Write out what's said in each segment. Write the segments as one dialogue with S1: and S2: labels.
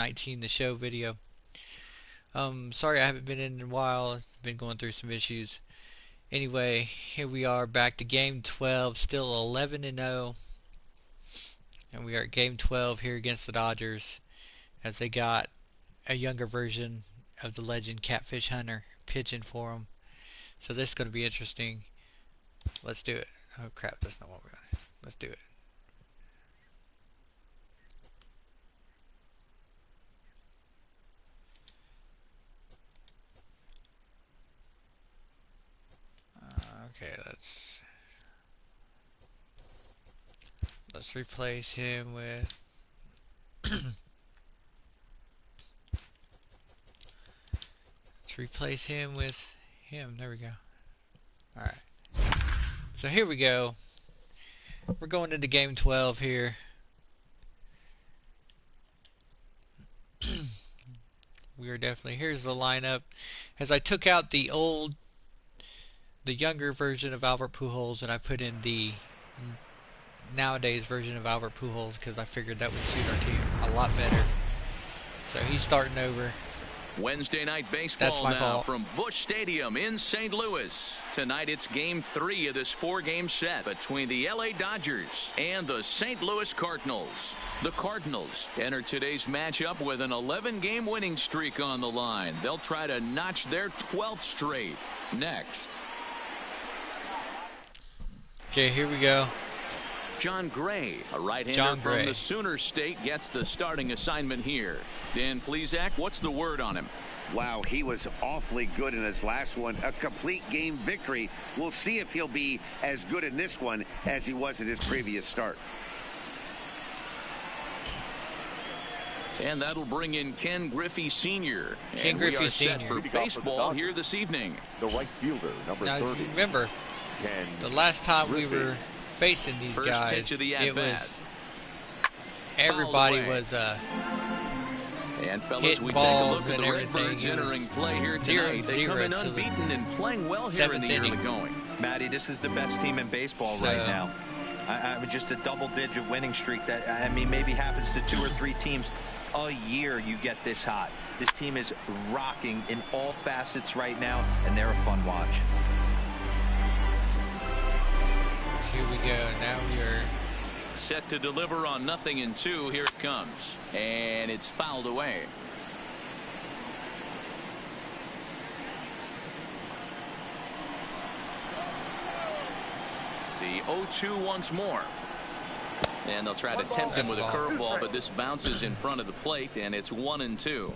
S1: 19 the show video. Sorry I haven't been in a while. I've been going through some issues. Anyway, here we are back to game 12, still 11-0. And we are at game 12 here against the Dodgers, as they got a younger version of the legend Catfish Hunter pitching for them. So this is going to be interesting. Let's do it. Oh crap, that's not what we're going to do. Let's do it. Okay, let's replace him with him. There we go. Alright. So here we go. We're going into game 12 here. We are definitely, here's the lineup. As I took out the younger version of Albert Pujols, and I put in the nowadays version of Albert Pujols because I figured that would suit our team a lot better. So he's starting over.
S2: Wednesday night baseball now
S1: fault.
S2: From Busch Stadium in St. Louis. Tonight it's game 3 of this 4-game set between the LA Dodgers and the St. Louis Cardinals. The Cardinals enter today's matchup with an 11-game winning streak on the line. They'll try to notch their 12th straight. Next.
S1: Okay, here we go.
S2: John Gray, a right-hander from the Sooner State, gets the starting assignment here. Dan Plesac, what's the word on him?
S3: Wow, he was awfully good in his last one. A complete game victory. We'll see if he'll be as good in this one as he was in his previous start.
S2: And that'll bring in Ken Griffey Sr.
S1: Ken Griffey Sr.
S2: Set for baseball here this evening.
S4: The right fielder, number 30.
S1: Remember, the last time we were facing these guys, it was everybody was
S2: and fellas,
S1: hitting
S2: we
S1: balls
S2: take a look
S1: and
S2: at the Redbirds
S1: everything.
S2: entering play here tonight. They come in unbeaten and playing well here in the early going.
S5: Matty, this is the best team in baseball right now. I mean, just a double-digit winning streak that, I mean, maybe happens to 2 or 3 teams a year. You get this hot. This team is rocking in all facets right now, and they're a fun watch.
S1: Here we go. Now we are
S2: set to deliver on 0-2. Here it comes, and it's fouled away. The 0-2 once more, and they'll try to tempt him with a curveball, but this bounces in front of the plate, and it's 1-2.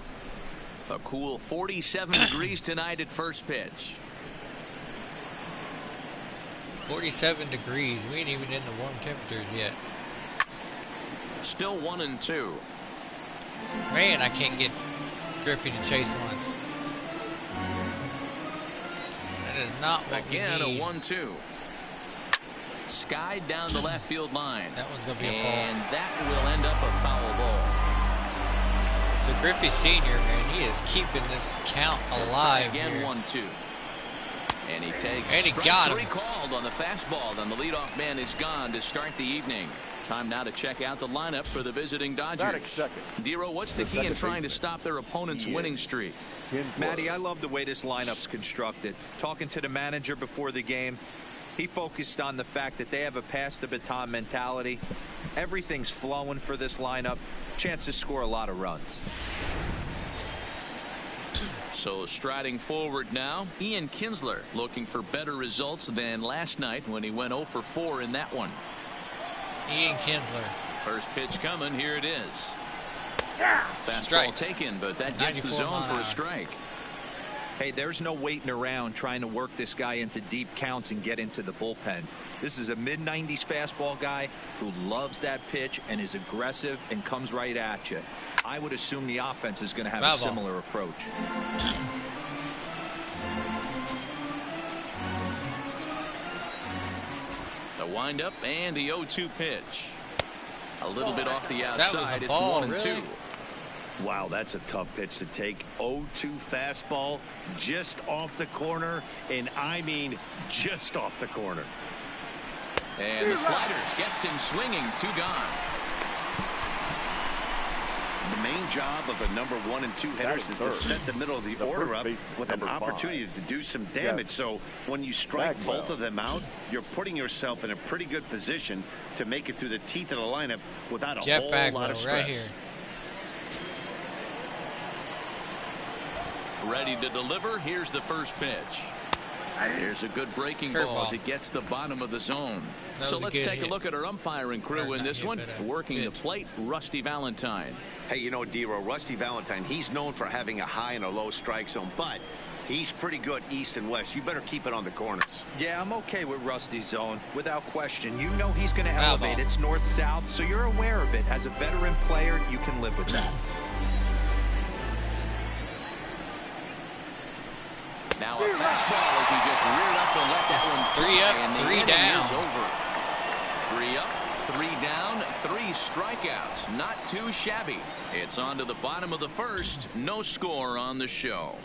S2: A cool 47 degrees tonight at first pitch.
S1: 47 degrees. We ain't even in the warm temperatures yet.
S2: Still 1-2.
S1: Man, I can't get Griffey to chase one. That is not what we need.
S2: Again, a 1-2. Skied down the left field line.
S1: That one's going to be a foul.
S2: And that will end up a foul ball.
S1: So Griffey Sr., man, he is keeping this count alive.
S2: Again,
S1: here.
S2: 1-2. And he takes
S1: and he got him.
S2: 3 called on the fastball. Then the leadoff man is gone to start the evening. Time now to check out the lineup for the visiting Dodgers. Dero, what's the key in trying to stop their opponent's winning streak?
S5: Matty, I love the way this lineup's constructed. Talking to the manager before the game, he focused on the fact that they have a pass the baton mentality. Everything's flowing for this lineup. Chance to score a lot of runs.
S2: So striding forward now, Ian Kinsler looking for better results than last night when he went 0 for 4 in that one.
S1: Ian Kinsler.
S2: First pitch coming. Here it is. Fastball
S1: Strike.
S2: taken, but that gets the zone for a strike.
S5: Hey, there's no waiting around trying to work this guy into deep counts and get into the bullpen. This is a mid-90s fastball guy who loves that pitch and is aggressive and comes right at you. I would assume the offense is going to have a similar approach.
S2: The windup and the 0-2 pitch. A little bit off the outside.
S1: That was a
S2: it's
S1: ball,
S2: 1-2.
S1: really?
S3: Wow, that's a tough pitch to take. 0-2 fastball just off the corner, and I mean just off the corner.
S2: And the sliders gets him swinging. 2 gone.
S3: The main job of the number 1 and 2 hitters is to set the middle of the order up with an opportunity to do some damage. So when you strike both of them out, you're putting yourself in a pretty good position to make it through the teeth of the lineup without a whole lot of stress.
S1: Right here.
S2: Ready to deliver. Here's the first pitch. Here's a good breaking ball as it gets the bottom of the zone. So let's take a look at our umpiring crew in this one. Working the plate, Rusty Valentine.
S3: Hey, you know, D-Row, Rusty Valentine, he's known for having a high and a low strike zone, but he's pretty good east and west. You better keep it on the corners.
S5: Yeah, I'm okay with Rusty's zone, without question. You know he's going to elevate. It's north-south, so you're aware of it. As a veteran player, you can live with that.
S2: Now a fastball as he just reared up and let that one
S1: Three up,
S2: and
S1: three down.
S2: Over. 3 up, 3 down, 3 strikeouts. Not too shabby. It's on to the bottom of the first. No score on the show.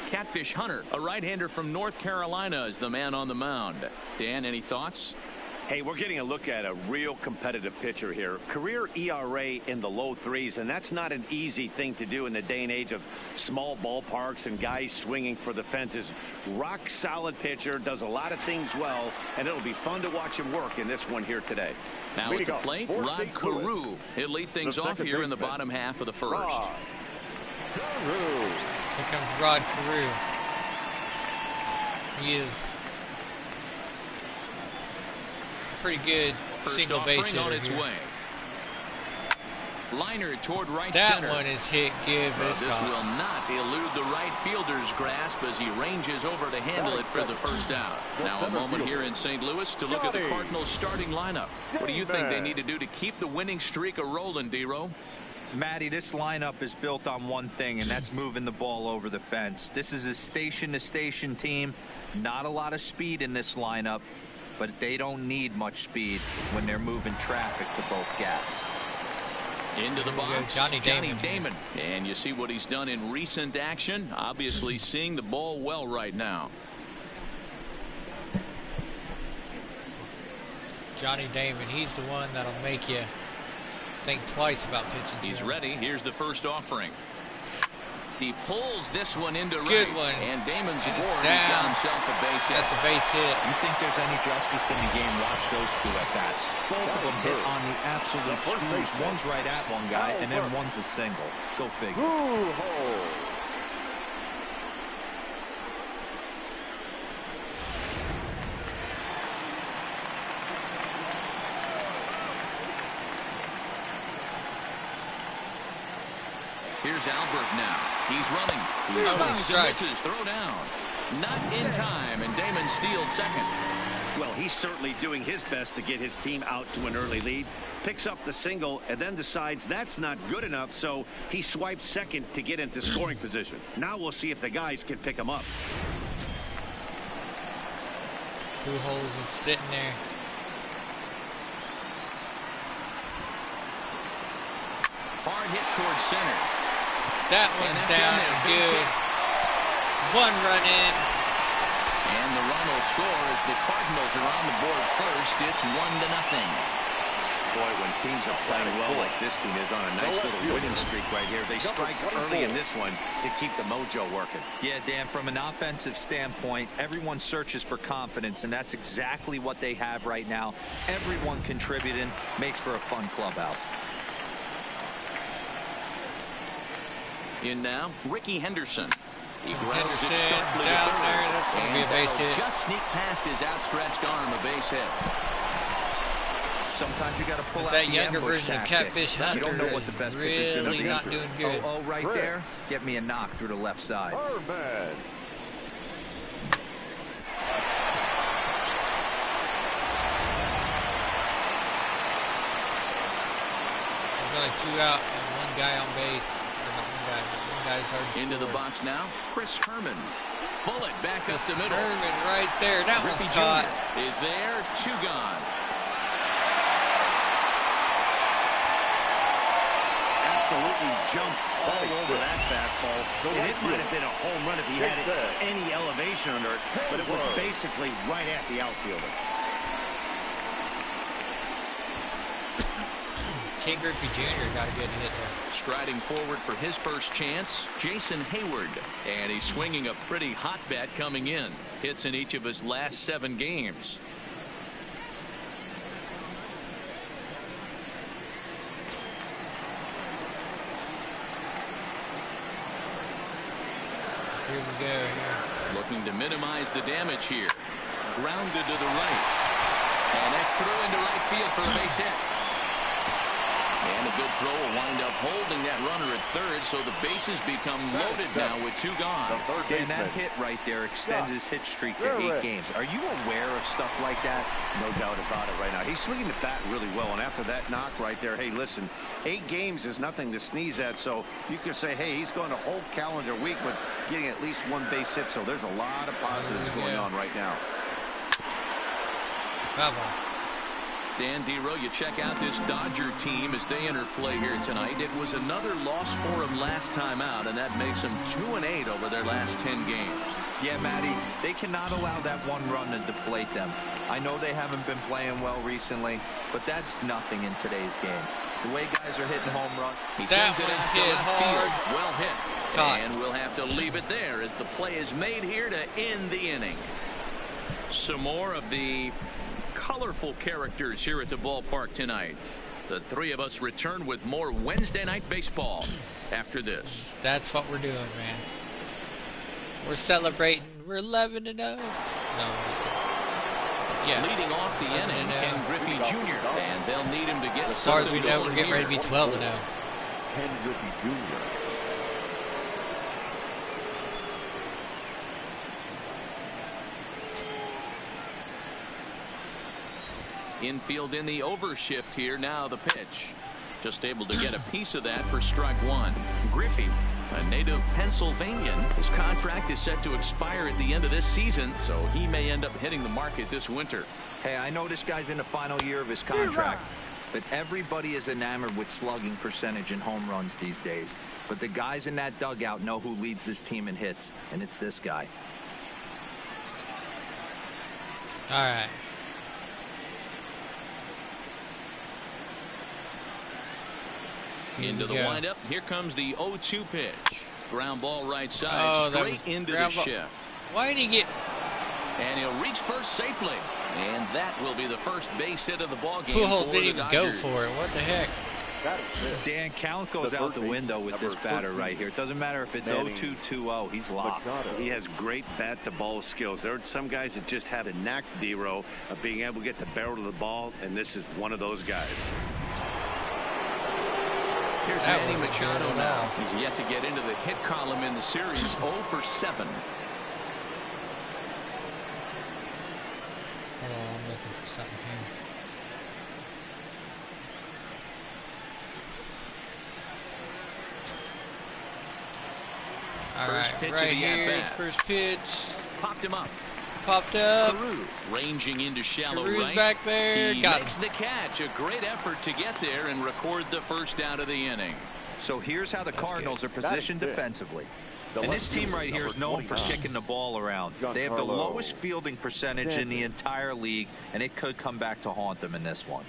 S2: Catfish Hunter, a right-hander from North Carolina, is the man on the mound. Dan, any thoughts?
S3: Hey, we're getting a look at a real competitive pitcher here. Career ERA in the low 3s, and that's not an easy thing to do in the day and age of small ballparks and guys swinging for the fences. Rock solid pitcher, does a lot of things well, and it'll be fun to watch him work in this one here today.
S2: Now at the plate, Rod Carew. He'll lead things off here in the bottom half of the first.
S1: Here comes Rod Carew. He is pretty good single base hitter
S2: on its
S1: here.
S2: way. Liner toward right
S1: that
S2: center.
S1: That one is hit good, but
S2: this will not elude the right fielder's grasp as he ranges over to handle it for the first out. Now a moment here in St. Louis to look at the Cardinals starting lineup. What do you think they need to do to keep the winning streak a-rolling, D-Row?
S5: Matty, this lineup is built on one thing, and that's moving the ball over the fence. This is a station-to-station team. Not a lot of speed in this lineup, but they don't need much speed when they're moving traffic to both gaps.
S2: Into the box,
S1: Johnny
S2: Damon. And you see what he's done in recent action. Obviously seeing the ball well right now.
S1: Johnny Damon, he's the one that'll make you think twice about pitching to him.
S2: He's ready. Here's the first offering. He pulls this one into right.
S1: Good one.
S2: And Damon's aboard. He's got himself a base hit.
S1: That's a base hit.
S5: You think there's any justice in the game? Watch those 2 at-bats. Both of them hit on the absolute screws. One's right at one guy, and then one's a single. Go figure.
S2: Here's Albert now. He's running. He swings and misses. Throw down. Not in time, and Damon steals second.
S3: Well, he's certainly doing his best to get his team out to an early lead. Picks up the single and then decides that's not good enough, so he swipes second to get into scoring position. Now we'll see if the guys can pick him up.
S1: Pujols is sitting there.
S2: Hard hit towards center.
S1: That one's down and good. 1 run in.
S2: And the run will score as the Cardinals are on the board first. It's 1-0.
S3: Boy, when teams are playing well like this team is on a nice little winning streak right here, they strike early in this one to keep the mojo working.
S5: Yeah, Dan, from an offensive standpoint, everyone searches for confidence, and that's exactly what they have right now. Everyone contributing makes for a fun clubhouse.
S2: In now, Ricky Henderson. He grabs
S1: Henderson
S2: it sharply
S1: down
S2: to third.
S1: there. That's going to be a base hit.
S2: Just sneak past his outstretched arm, a base hit.
S5: Sometimes you got to pull out
S1: that
S5: the
S1: younger
S5: ambush
S1: version
S5: tactic.
S1: of Catfish Hunter.
S5: You don't know what the best pitch is going to
S1: Really
S5: be.
S1: not doing good.
S5: Oh, right there. Get me a knock through the left side.
S4: There's
S1: only 2 out and 1 guy on base. One guy's hard to
S2: Into
S1: score.
S2: the box now, Chris Herman. Bullet back up the middle.
S1: Herman right there. That
S2: Griffey
S1: one's caught.
S2: Jr. is there. 2 gone.
S3: absolutely jumped all over that fastball. And it might have been a home run if he had any elevation under it, but it was basically right at the outfielder.
S1: King Griffey Jr. got a good hit there.
S2: Striding forward for his first chance, Jason Hayward. And he's swinging a pretty hot bat coming in. Hits in each of his last 7 games.
S1: Here we go. Here.
S2: Looking to minimize the damage here. Grounded to the right. And that's through into right field for a base hit. And a good throw will wind up holding that runner at third, so the bases become loaded now with 2 gone.
S5: Dan, that hit right there extends his hit streak to 8 games. Are you aware of stuff like that?
S3: No doubt about it right now. He's swinging the bat really well, and after that knock right there, hey, listen, 8 games is nothing to sneeze at, so you can say, hey, he's going a whole calendar week with getting at least 1 base hit, so there's a lot of positives going on right now.
S1: Bravo.
S2: Dan Dero, you check out this Dodger team as they enter play here tonight. It was another loss for them last time out, and that makes them 2-8 over their last 10 games.
S5: Yeah, Matty, they cannot allow that 1 run to deflate them. I know they haven't been playing well recently, but that's nothing in today's game. The way guys are hitting home runs.
S2: He
S1: that
S2: sends it out to left field. Well hit.
S1: Caught.
S2: And we'll have to leave it there as the play is made here to end the inning. Some more of the colorful characters here at the ballpark tonight. The 3 of us return with more Wednesday night baseball after this.
S1: That's what we're doing, man. We're celebrating. We're 11-0. No, yeah.
S2: Leading off the inning, Ken Griffey Jr. And they'll need him to get
S1: as far as we know, we're getting ready to be 12-0.
S4: Ken Griffey Jr.
S2: Infield in the overshift here. Now the pitch. Just able to get a piece of that for strike 1. Griffey, a native Pennsylvanian. His contract is set to expire at the end of this season, so he may end up hitting the market this winter.
S5: Hey, I know this guy's in the final year of his contract, but everybody is enamored with slugging percentage and home runs these days. But the guys in that dugout know who leads this team in hits, and it's this guy.
S1: All right.
S2: Into the windup. Here comes the 0-2 pitch. Ground ball right side, straight into the shift.
S1: Why did he get?
S2: And he'll reach first safely. And that will be the first base hit of the ball game.
S1: Pujols didn't even go for it. What the heck?
S5: Dan, count goes out the window with this batter right here. It doesn't matter if it's 0-2, 2-0. He's locked.
S3: He has great bat-to-ball skills. There are some guys that just have a knack, Dero, of being able to get the barrel of the ball, and this is one of those guys.
S2: Here's Manny Machado now. He's yet to get into the hit column in the series. 0 for 7.
S1: Hold on, I'm looking for something here. All right, right here, first pitch.
S2: Popped him up.
S1: Popped up.
S2: Carew ranging into shallow
S1: Carew's
S2: right.
S1: Back there.
S2: He
S1: Got
S2: makes
S1: him.
S2: the catch. A great effort to get there and record the first out of the inning.
S5: So here's how the Cardinals are positioned defensively. And this team right here is known for kicking the ball around. They have the lowest fielding percentage in the entire league, and it could come back to haunt them in this one.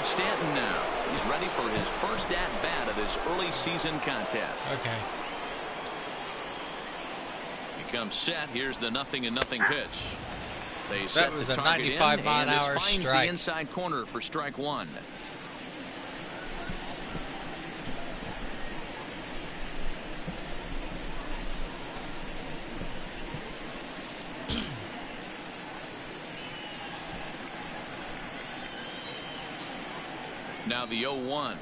S2: Stanton now. He's ready for his first at-bat of this early season contest.
S1: Okay.
S2: He comes set. Here's the 0-0 pitch. They
S1: That was a 95-mile-an-hour
S2: finds
S1: strike.
S2: the inside corner for strike 1. Now the 0-1.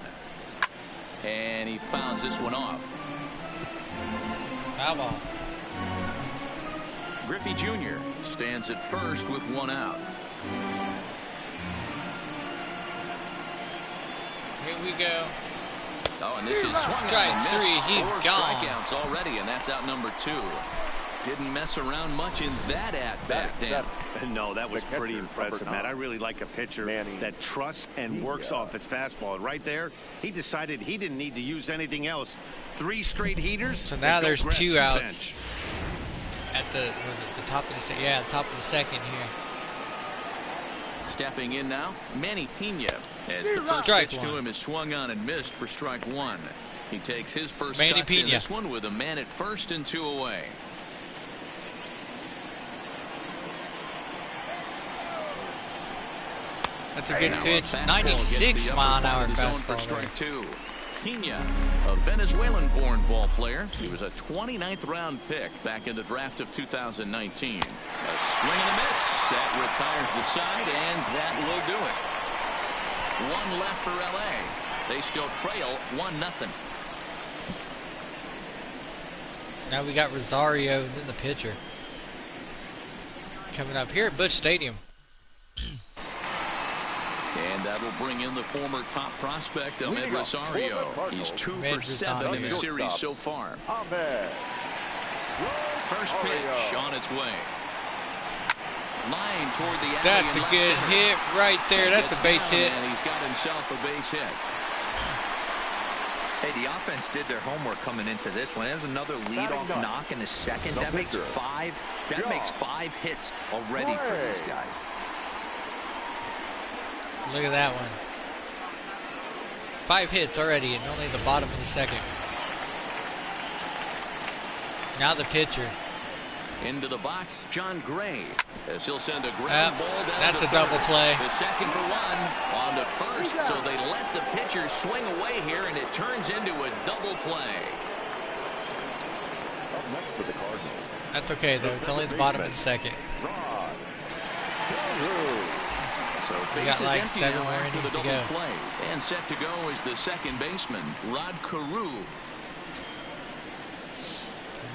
S2: And he fouls this one off.
S1: Foul ball.
S2: Griffey Jr. stands at first with 1 out.
S1: Here we go.
S2: Oh, and this is swung
S1: Strike
S2: on and
S1: 3.
S2: missed.
S1: He's
S2: 4
S1: gone.
S2: strikeouts already, and that's out number 2. Didn't mess around much in that at-bat, Dan.
S3: No, that was pretty impressive, Matt. I really like a pitcher that trusts and works off his fastball. Right there, he decided he didn't need to use anything else. 3 straight heaters.
S1: So now there's 2 outs at the top of the top of the second here.
S2: Stepping in now, Manny Pena, as the first pitch to him is swung on and missed for strike 1. He takes his first cuts in this one with a man at first and 2 away.
S1: That's a good pitch. 96 mile an hour fastball.
S2: Strike 2. Pena, a Venezuelan-born ball player. He was a 29th round pick back in the draft of 2019. A swing and a miss. That retires the side, and that will do it. 1 left for LA. They still trail 1-0.
S1: Now we got Rosario and then the pitcher coming up here at Busch Stadium.
S2: And that'll bring in the former top prospect, Ahmed Rosario. He's 2 for 7 in the series so far. First pitch on its way. Line toward the alley.
S1: That's a good hit right there. That's a base hit.
S2: And he's got himself a base hit.
S5: Hey, the offense did their homework coming into this one. There's another leadoff knock in the second. That makes 5. That makes 5 hits already for these guys.
S1: Look at that one. 5 hits already, and only the bottom of the second. Now the pitcher.
S2: Into the box, John Gray, as he'll send a ground ball down.
S1: That's a double play.
S2: The second for 1 on to first, so they let the pitcher swing away here, and it turns into a double play.
S4: Up next for the Cardinals.
S1: That's okay, though. It's only the bottom of the second.
S2: So
S1: we got like 7 more innings to go.
S2: Play. And set to go is the second baseman, Rod Carew.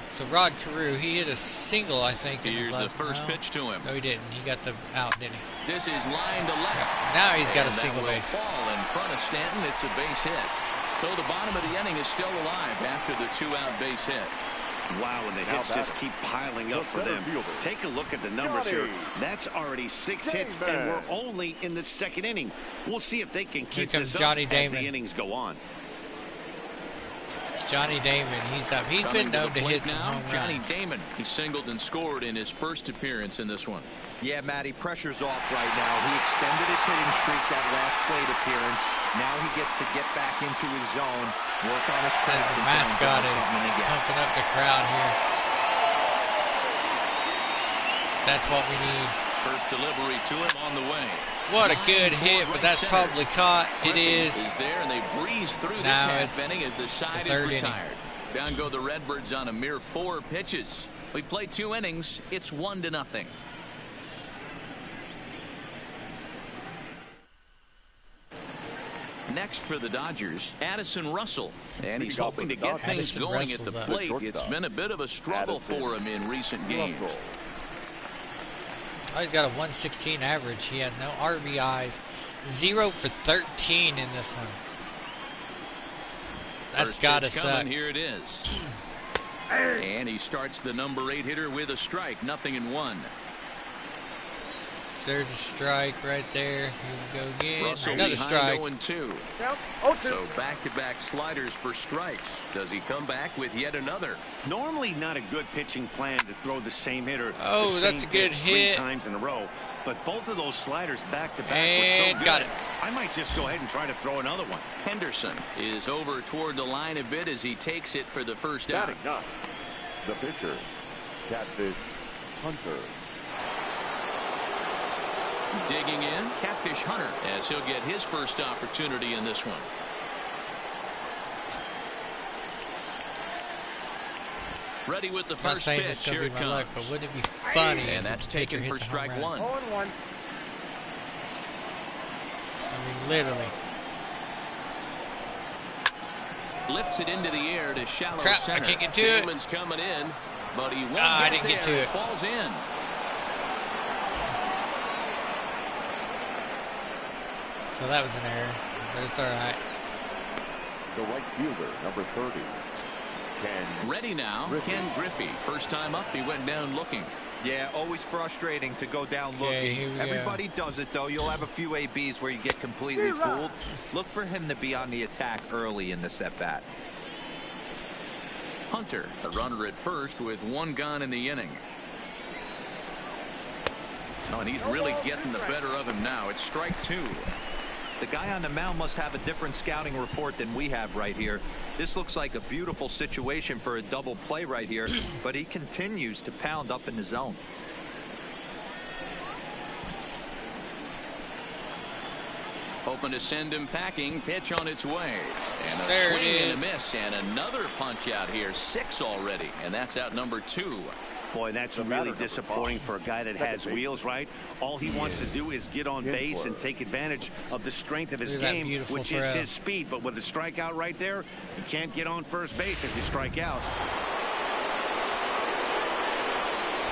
S1: So Rod Carew, he hit a single, I think.
S2: Here's the first pitch to him.
S1: No, he didn't. He got the out, didn't he?
S2: This is line to left.
S1: Now he's got a single base.
S2: Fall in front of Stanton. It's a base hit. So the bottom of the inning is still alive after the 2-out base hit.
S3: Wow, and the hits just keep piling up for them. Take a look at the numbers here. That's already 6 hits, and we're only in the second inning. We'll see if they can keep this up as the innings go on.
S1: Johnny Damon, he's up. He's been known to hit some home runs.
S2: Johnny Damon, he singled and scored in his first appearance in this one.
S5: Yeah, Matty, pressure's off right now. He extended his hitting streak that last plate appearance. Now he gets to get back into his zone, work on his craft.
S1: The mascot is pumping up the crowd here. That's what we need.
S2: First delivery to him on the way.
S1: What a good hit, but that's probably caught. It is.
S2: He's there, and they breeze through this half inning as the side is retired. Down go the Redbirds on a mere 4 pitches. We played 2 innings. It's 1-0. Next for the Dodgers, Addison Russell, and he's hoping to get things going at the plate. It's been a bit of a struggle for him in recent games.
S1: Oh, he's got a 116 average. He has no RBIs. 0 for 13 in this one. That's got to suck.
S2: Here it is. And he starts the number 8 hitter with a strike. 0-1.
S1: There's a strike right there. Here we go again.
S2: Russell
S1: another strike.
S2: 0-2. So back-to-back sliders for strikes. Does he come back with yet another?
S3: Normally not a good pitching plan to throw the same hitter.
S1: Oh, that's a good hit.
S3: 3 times in a row. But both of those sliders back-to-back
S1: and
S3: were so good.
S1: Got it.
S3: I might just go ahead and try to throw another one.
S2: Henderson is over toward the line a bit as he takes it for the first out.
S4: The pitcher, Catfish Hunter.
S2: Digging in, Catfish Hunter, as he'll get his first opportunity in this one. Ready with the first pitch.
S1: This
S2: Here it comes.
S1: luck, but wouldn't it be funny?
S2: And that's taken for strike 1.
S1: I mean, literally.
S2: Lifts it into the air to shallow
S1: Crap,
S2: center.
S1: I can't get to it.
S2: Damon's coming in, but he won't
S1: I didn't get to it.
S2: Falls in.
S1: So that was an error, but it's all right.
S4: The right fielder, number 30.
S2: Ready now,
S4: Griffey.
S2: Ken Griffey. First time up, he went down looking.
S5: Yeah, always frustrating to go down
S1: Okay,
S5: looking.
S1: here we go.
S5: Everybody does it, though. You'll have a few ABs where you get completely fooled. Look for him to be on the attack early in this at-bat.
S2: Hunter, a runner at first with one gone in the inning. Oh, and he's really getting the better of him now. It's strike two.
S5: The guy on the mound must have a different scouting report than we have right here. This looks like a beautiful situation for a double play right here, but he continues to pound up in the zone.
S2: Hoping to send him packing. Pitch on its way. And a
S1: There it
S2: swing and a
S1: is.
S2: miss. And another punch out here. 6 already. And that's out number 2.
S3: Boy, that's
S4: The
S3: really
S4: batter,
S3: disappointing for a guy that has wheels, right? All he wants to do is get on base and take advantage of the strength of his
S1: Look at that
S3: game,
S1: beautiful
S3: which is
S1: throw.
S3: his speed. But with a strikeout right there, you can't get on first base if you strike out.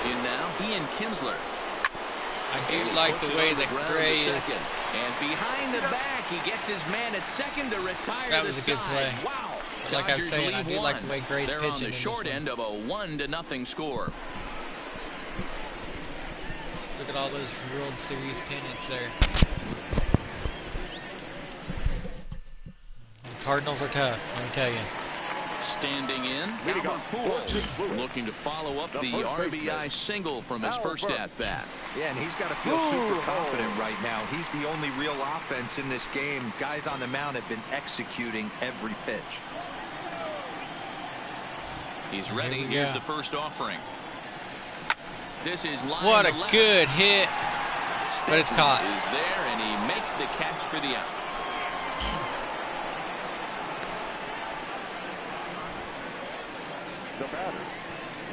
S2: In now, Ian Kinsler.
S1: I do
S2: And he
S1: like
S2: puts
S1: the
S2: it
S1: way
S2: on
S1: the
S2: ground
S1: Gray
S2: to
S1: is.
S2: second. And behind the back, he gets his man at second to retire
S1: That
S2: the
S1: was a good
S2: side.
S1: play.
S2: Wow.
S1: Like I was
S2: Dodgers
S1: saying, I
S2: lead
S1: do like
S2: one.
S1: the way Gray's
S2: They're
S1: pitching
S2: on the
S1: in this
S2: short
S1: one.
S2: end of a 1-0 score.
S1: Look at all those World Series pennants there. The Cardinals are tough, let me tell you.
S2: Standing in,
S4: Leading
S2: Albert
S4: off,
S2: Pujols, looking to follow up
S4: The
S2: the
S4: first
S2: RBI
S4: baseman,
S2: single from his first
S4: Albert.
S2: at-bat.
S5: Yeah, and he's got to feel super confident right now. He's the only real offense in this game. Guys on the mound have been executing every pitch.
S2: He's ready.
S1: we
S2: Here's
S1: go.
S2: the first offering. This is line
S1: What a
S2: to left.
S1: good hit. But it's caught.
S2: Stanton is there, and he makes the catch for the out.
S4: The batter,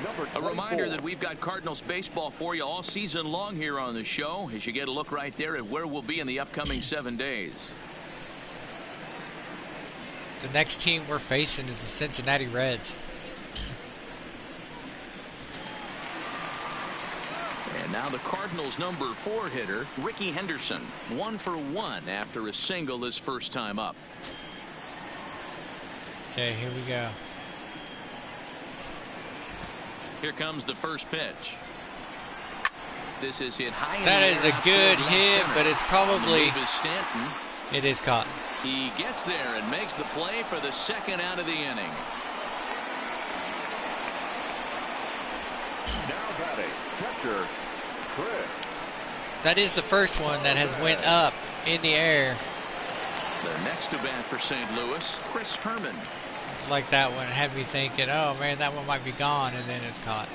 S4: number
S2: A
S4: 24.
S2: reminder that we've got Cardinals baseball for you all season long here on the show, as you get a look right there at where we'll be in the upcoming 7 days.
S1: The next team we're facing is the Cincinnati Reds.
S2: And now the Cardinals' number 4 hitter, Ricky Henderson, 1 for 1 after a single his first time up.
S1: Okay, here we go.
S2: Here comes the first pitch. This is hit high in
S1: That
S2: the
S1: is
S2: air
S1: a
S2: out
S1: good
S2: toward left
S1: hit,
S2: center.
S1: but it's
S2: On the
S1: probably,
S2: move is Stanton.
S1: it is caught.
S2: He gets there and makes the play for the second out of the inning.
S4: Now batting, catcher, Chris.
S1: That is the first one that has went up in the air.
S2: The next to bat for St. Louis, Chris Herman.
S1: Like that one. It had me thinking, oh man, that one might be gone, and then it's caught.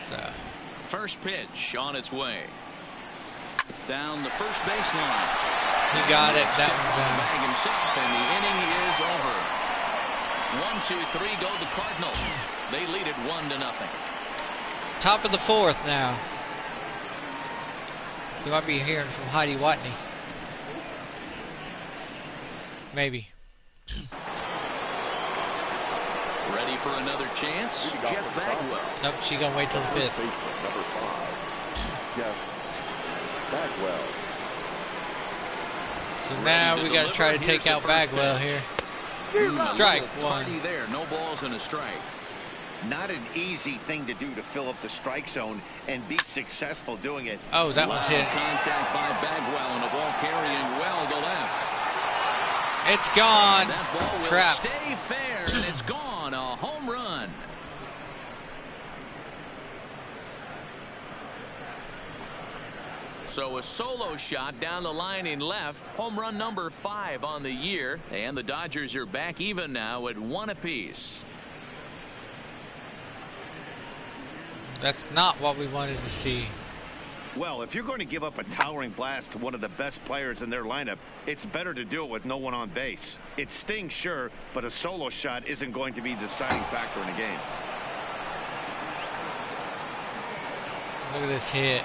S1: So,
S2: First pitch on its way. Down the first baseline.
S1: he got it. That
S2: Bag himself, and the inning is over. 1, 2, 3 go the Cardinals. They lead it 1-0.
S1: one. Top of the fourth now. You might be hearing from Heidi Watney. Maybe.
S2: Ready for another chance?
S4: Leading off
S2: Jeff
S4: with the
S2: Bagwell.
S1: Nope, she gonna wait till the
S4: First
S1: fifth.
S4: baseman, number 5, Jeff Bagwell.
S1: So now we gotta try to
S2: Here's
S1: take
S2: the
S1: out
S2: first
S1: Bagwell
S2: pitch.
S1: here.
S2: A
S1: Strike
S2: little
S1: one.
S2: tardy there. No balls and a strike.
S3: Not an easy thing to do to fill up the strike zone and be successful doing it.
S1: Oh, that one's hit.
S2: Contact by Bagwell, and the ball carrying well to left.
S1: It's gone.
S2: That ball will
S1: Crap.
S2: stay fair, and it's gone. A home run. So a solo shot down the line in left. Home run number 5 on the year. And the Dodgers are back even now at 1 apiece.
S1: That's not what we wanted to see.
S3: Well, if you're going to give up a towering blast to one of the best players in their lineup, it's better to do it with no one on base. It stings, sure, but a solo shot isn't going to be the deciding factor in a game.
S1: Look at this hit.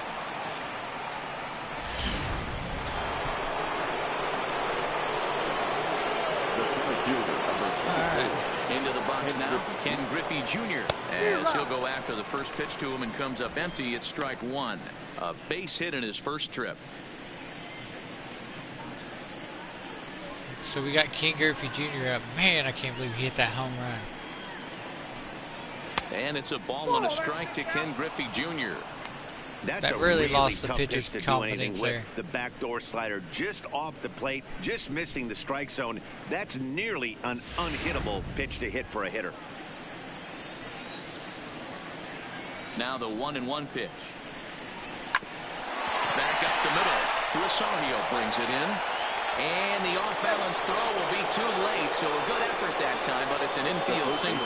S4: The center fielder, number 22.
S2: Into the box now, Ken Griffey Jr. as he'll go after the first pitch to him and comes up empty. It's strike 1. A base hit in his first trip.
S1: So we got Ken Griffey Jr. up. Man, I can't believe he hit that home run.
S2: And it's a ball and a strike to Ken Griffey Jr.
S3: That's
S1: That
S3: a
S1: really lost the
S3: tough
S1: pitcher's
S3: pitch to do anything
S1: confidence
S3: with.
S1: there.
S3: The backdoor slider just off the plate, just missing the strike zone. That's nearly an unhittable pitch to hit for a hitter.
S2: Now the 1-1 pitch. Back up the middle. Rosario brings it in. And the off-balance throw will be too late, so a good effort that time, but it's an infield single.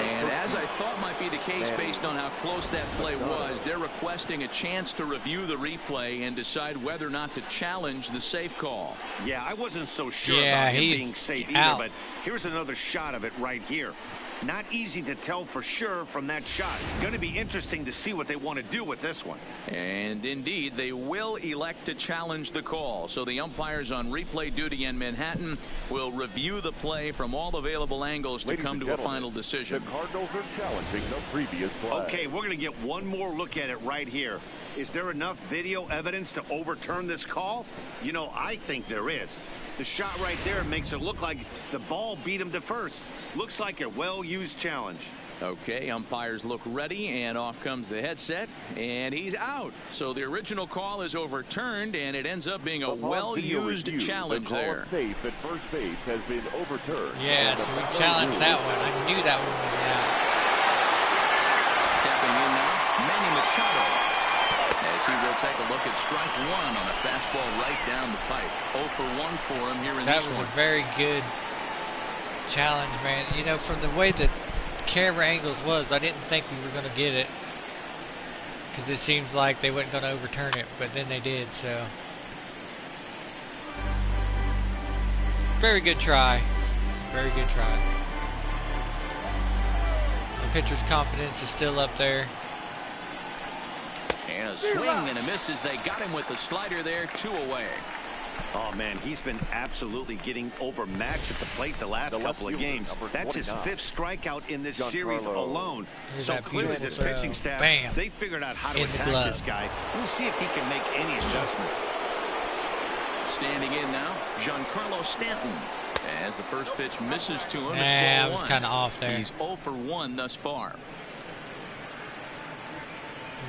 S2: And as I thought might be the case based on how close that play was, they're requesting a chance to review the replay and decide whether or not to challenge the safe call.
S3: Yeah, I wasn't so sure
S1: Yeah,
S3: about him
S1: he's
S3: being safe
S1: out.
S3: either, but here's another shot of it right here. Not easy to tell for sure from that shot. Going to be interesting to see what they want to do with this one.
S2: And indeed, they will elect to challenge the call. So the umpires on replay duty in Manhattan will review the play from all available angles to come to a final decision.
S4: The Cardinals are challenging the previous play.
S3: Okay, we're going to get one more look at it right here. Is there enough video evidence to overturn this call? You know, I think there is. The shot right there makes it look like the ball beat him to first. Looks like a well-used challenge.
S2: Okay, umpires look ready, and off comes the headset, and he's out. So the original call is overturned, and it ends up being a well-used challenge there.
S4: The call safe at first base has been overturned.
S1: Yeah, so we challenged that one. I knew that one was out.
S2: Stepping in now, Manny Machado. As he will take a look at strike one on a fastball right down the pipe. 0 for 1 for him here in
S1: That
S2: this
S1: was
S2: one.
S1: a very good challenge, man. You know, from the way the camera angles was, I didn't think we were going to get it. Because it seems like they weren't going to overturn it, but then they did, so. Very good try. Very good try. The pitcher's confidence is still up there.
S2: And a swing and a miss as they got him with the slider there, 2 away.
S3: Oh, man, he's been absolutely getting overmatched at the plate the last couple of games. That's his 5th strikeout in this series alone.
S1: Here's
S3: So
S1: that
S3: clearly
S1: beautiful
S3: this
S1: throw.
S3: pitching staff,
S1: Bam.
S3: they figured out how to
S1: In the
S3: attack
S1: glove.
S3: this guy. We'll see if he can make any adjustments.
S2: Standing in now, Giancarlo Stanton. As the first pitch misses to him, it's
S1: Nah,
S2: ball
S1: I was
S2: 1.
S1: kind of off there.
S2: He's 0 for 1 thus far.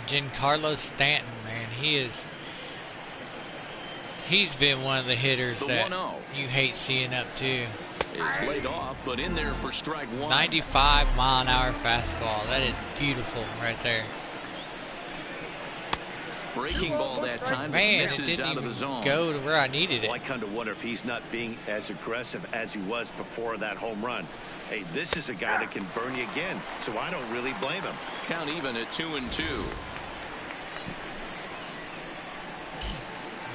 S1: Giancarlo Stanton, man, he's been one of the hitters
S2: The
S1: that
S2: 1-0.
S1: you hate seeing up to.
S2: It's laid off, but in there for strike 1.
S1: 95-mile-an-hour fastball. That is beautiful right there.
S2: Breaking ball that time, but
S1: Man, it
S2: misses
S1: didn't
S2: out of the
S1: even
S2: zone.
S1: go to where I needed
S3: Well, I
S1: it.
S3: kind of wonder if he's not being as aggressive as he was before that home run. Hey, this is a guy that can burn you again, so I don't really blame him.
S2: Count even at 2-2.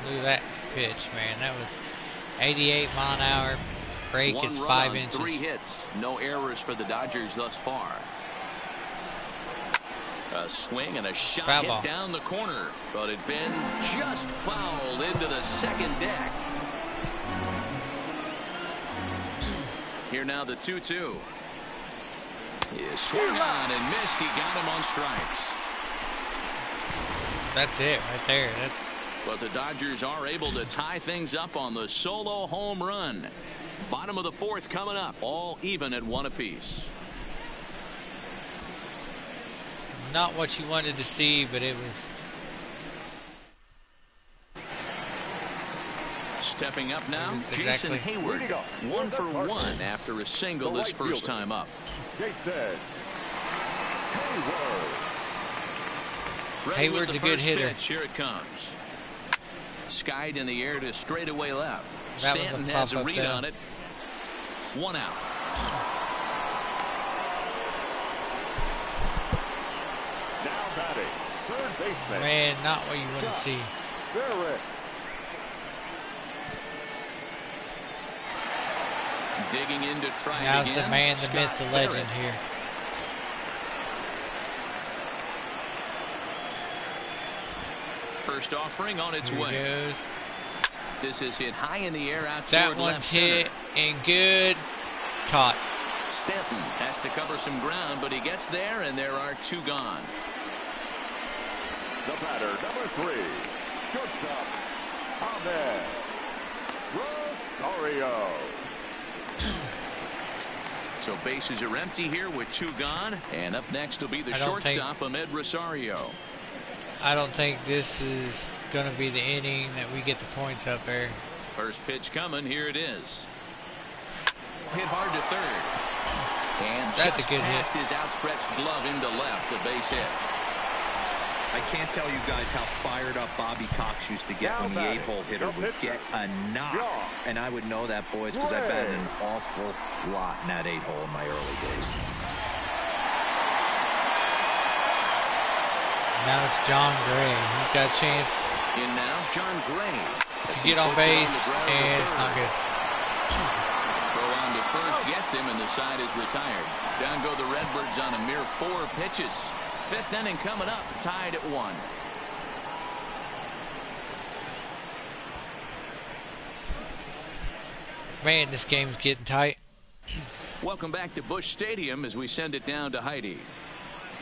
S1: Look at that pitch, man. That was 88-mile-an-hour. Break
S2: One
S1: is
S2: run
S1: 5
S2: on
S1: inches.
S2: 3 hits. No errors for the Dodgers thus far. A swing and a shot
S1: Foul
S2: hit
S1: ball.
S2: down the corner, but it bends just fouled into the second deck. Here now the 2-2. He swung on and missed. He got him on strikes.
S1: That's it right there.
S2: But the Dodgers are able to tie things up on the solo home run. Bottom of the 4th coming up, all even at 1 apiece.
S1: Not what you wanted to see, but it was.
S2: Stepping up now,
S1: Yes,
S2: Jason
S1: exactly.
S2: Hayward. 1 for 1 after a single
S4: The
S2: this
S4: right
S2: first
S4: fielder.
S2: time up.
S4: Jason Hayward.
S2: Ready
S1: Hayward's
S2: with
S1: a
S2: the
S1: good
S2: first
S1: hitter.
S2: pitch. Here it comes. Skied in the air to straightaway left.
S1: That was a
S2: Stanton has a
S1: pop-up
S2: read
S1: down.
S2: on it. 1 out.
S4: Now batting, third baseman.
S1: Man, not what you want to see.
S4: Barrett.
S2: Digging in to try it
S1: Now's
S2: again.
S1: the man, the
S2: Scott
S1: myth, the legend
S2: Barrett.
S1: here.
S2: First offering on its
S1: Here he
S2: way.
S1: goes.
S2: This is hit high in the air out
S1: That
S2: toward left
S1: one's
S2: center.
S1: hit and good. Caught.
S2: Stanton has to cover some ground, but he gets there, and there are 2 gone.
S4: The batter, number 3, shortstop, Ahmed Rosario.
S2: So bases are empty here with 2 gone. And up next will be the shortstop, Ahmed Rosario.
S1: I don't think this is going to be the inning that we get the points up there.
S2: First pitch coming. Here it is. Hit hard to third. And
S1: that's a good hit.
S2: His outstretched glove into left. The base hit.
S5: I can't tell you guys how fired up Bobby Cox used to get when the 8-hole hitter would get a knock. And I would know that, boys, because I've batted an awful lot in that 8-hole in my early days.
S1: Now it's John Gray. He's got a chance
S2: in now, John Gray
S1: to get on base, and it's not good.
S2: Throw on to first gets him, and the side is retired. Down go the Redbirds on a mere 4 pitches. 5th inning coming up, tied at 1.
S1: Man, this game's getting tight.
S2: Welcome back to Busch Stadium as we send it down to Heidi.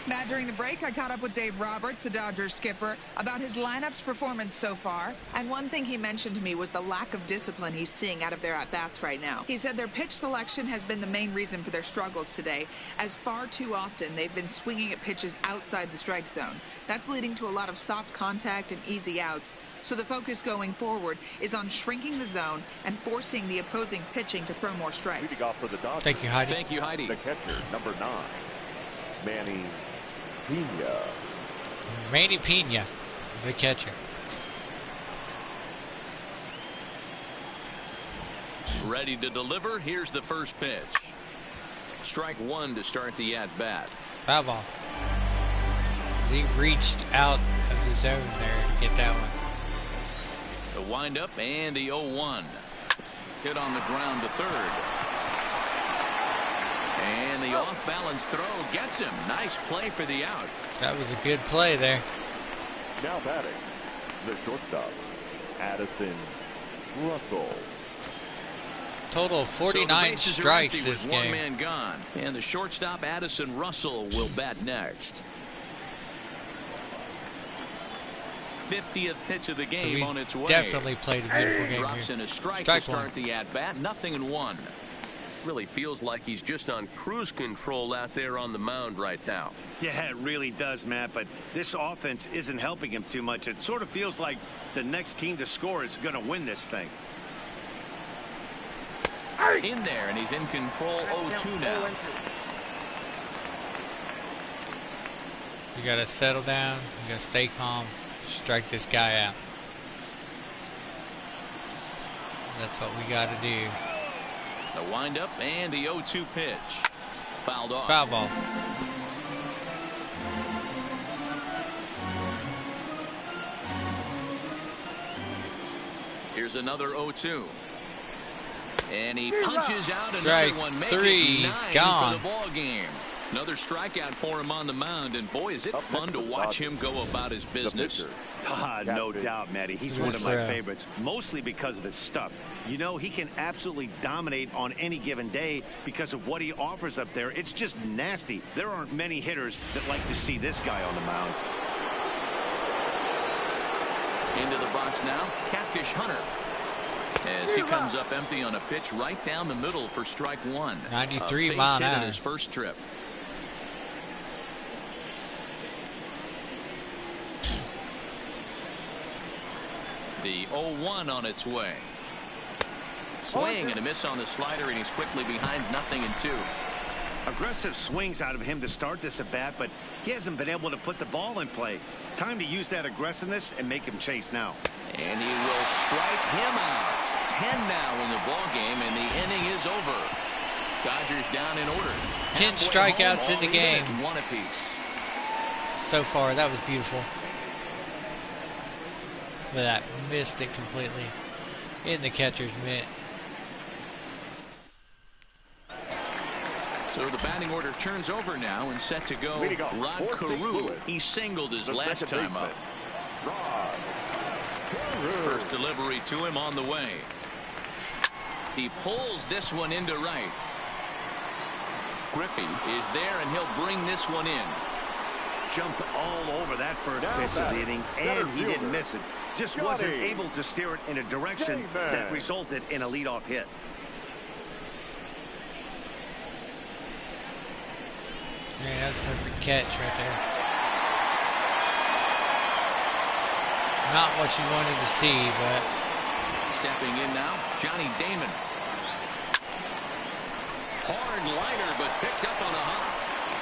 S6: Matt, during the break, I caught up with Dave Roberts, the Dodgers skipper, about his lineup's performance so far. And one thing he mentioned to me was the lack of discipline he's seeing out of their at-bats right now. He said their pitch selection has been the main reason for their struggles today, as far too often they've been swinging at pitches outside the strike zone. That's leading to a lot of soft contact and easy outs. So the focus going forward is on shrinking the zone and forcing the opposing pitching to throw more strikes.
S1: Thank you, Heidi.
S2: Thank you, Heidi.
S4: The catcher, number 9, Manny Pena.
S1: Manny Pena, the catcher.
S2: Ready to deliver. Here's the first pitch. Strike 1 to start the at-bat.
S1: Foul ball. He reached out of the zone there to get that one.
S2: The windup and the 0-1. Hit on the ground to third. And the off-balance throw gets him. Nice play for the out.
S1: That was a good play there.
S4: Now batting, the shortstop, Addison Russell.
S1: Total of 49 strikes this game.
S2: 1 man gone. And the shortstop, Addison Russell, will bat next. 50th pitch of the game on its way.
S1: Definitely played a beautiful game
S2: Drops
S1: here.
S2: in a strike to start the at-bat. 0-1. Really feels like he's just on cruise control out there on the mound right now.
S3: Yeah, it really does, Matt, but this offense isn't helping him too much. It sort of feels like the next team to score is going to win this thing.
S2: In there, and he's in control. 0-2 now.
S1: You got to settle down. You got to stay calm. Strike this guy out. That's what we got to do.
S2: The windup and the 0-2 pitch. Fouled off.
S1: Foul ball.
S2: Here's another 0-2. And he punches out another
S1: Strike
S2: one. Make
S1: 3
S2: it 9
S1: gone.
S2: for the ball game. Another strikeout for him on the mound, and boy, is it fun to watch him go about his business.
S3: No doubt, Matty. He's one of my favorites, mostly because of his stuff. You know, he can absolutely dominate on any given day because of what he offers up there. It's just nasty. There aren't many hitters that like to see this guy on the mound.
S2: Into the box now, Catfish Hunter. As he comes up empty on a pitch right down the middle for strike 1.
S1: 93 mile an hour.
S2: In his first trip. The 0-1 on its way. Swing and a miss on the slider, and he's quickly behind 0-2.
S3: Aggressive swings out of him to start this at bat, but he hasn't been able to put the ball in play. Time to use that aggressiveness and make him chase now.
S2: And he will strike him out. 10 now in the ball game, and the inning is over. Dodgers down in order.
S1: 10 strikeouts in the game.
S2: 1 apiece.
S1: So far, that was beautiful. But that missed it completely in the catcher's mitt.
S2: So the batting order turns over now and set to go. Rod Carew. He singled his last time up. First delivery to him on the way. He pulls this one into right. Griffey is there, and he'll bring this one in.
S3: Jumped all over that first pitch of the inning, and he didn't miss it. Just wasn't able to steer it in a direction that resulted in a leadoff hit.
S1: Man, that's a perfect catch right there. Not what you wanted to see, but...
S2: Stepping in now, Johnny Damon. Hard liner, but picked up on a hop.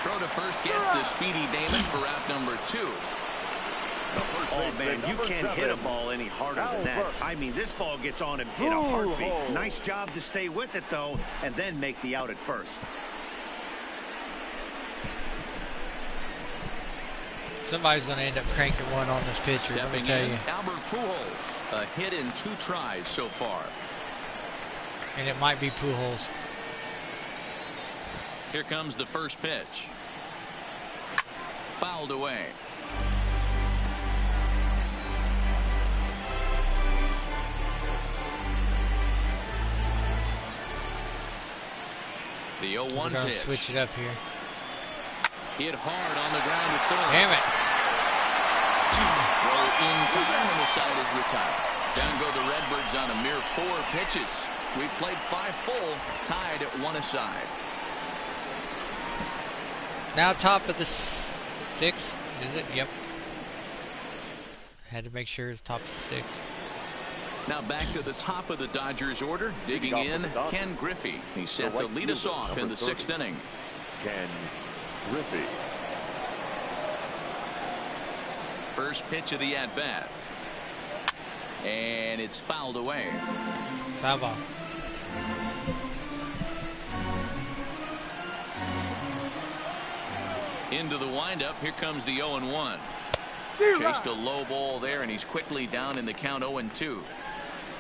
S2: Throw to first gets to Speedy Damon for out number 2.
S3: Oh, man, you can't hit a ball any harder than that. I mean, this ball gets on him in a heartbeat. Nice job to stay with it, though, and then make the out at first.
S1: Somebody's going to end up cranking one on this pitcher, let me tell you.
S2: Albert Pujols, a hit in 2 tries so far.
S1: And it might be Pujols.
S2: Here comes the first pitch. Fouled away. The 0-1
S1: We're going to
S2: pitch.
S1: switch it up here.
S2: Hit hard on the ground to third.
S1: Damn it.
S2: Throw in time and the side is retired. Down go the Redbirds on a mere 4 pitches. We've played 5 full, tied at 1 aside.
S1: Now top of the 6, is it? Yep. Had to make sure it's top of the 6.
S2: Now back to the top of the Dodgers order. Digging in, Ken Griffey. He's set to lead us off in the 6th inning.
S4: Ken Griffey.
S2: First pitch of the at-bat. And it's fouled away.
S1: Foul ball.
S2: Into the windup. Here comes the 0-1. Chased a low ball there, and he's quickly down in the count 0-2.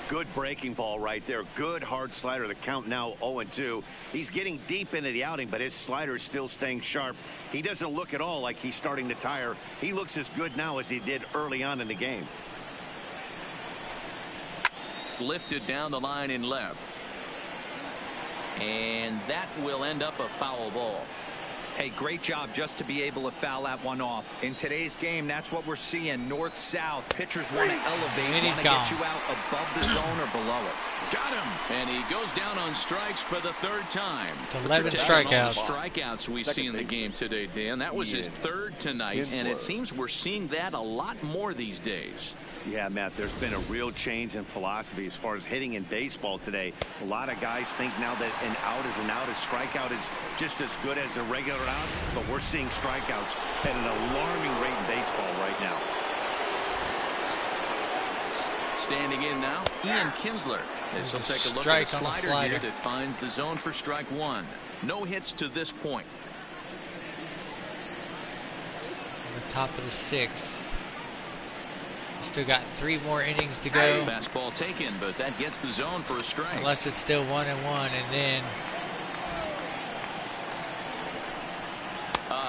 S3: Good breaking ball right there. Good hard slider. The count now 0-2. He's getting deep into the outing, but his slider is still staying sharp. He doesn't look at all like he's starting to tire. He looks as good now as he did early on in the game.
S2: Lifted down the line in left. And that will end up a foul ball.
S5: Hey, great job just to be able to foul that one off. In today's game, that's what we're seeing. North-south. Pitchers want to elevate, want to get you out above the zone or below it.
S2: Got him. And he goes down on strikes for the 3rd time.
S1: It's 11
S2: strikeouts.
S1: strikeouts.
S2: Strikeouts we see in the game today, Dan. That was his 3rd tonight, and it seems we're seeing that a lot more these days.
S3: Yeah, Matt, there's been a real change in philosophy as far as hitting in baseball today. A lot of guys think now that an out is an out. A strikeout is just as good as a regular out, but we're seeing strikeouts at an alarming rate in baseball right now.
S2: Standing in now, Ian Kinsler. This will take a look at a slider here that finds the zone for strike 1. No hits to this point.
S1: The top of the 6. Still got 3 more innings to go.
S2: Fastball taken, but that gets the zone for a strike.
S1: Unless it's still 1-1, and then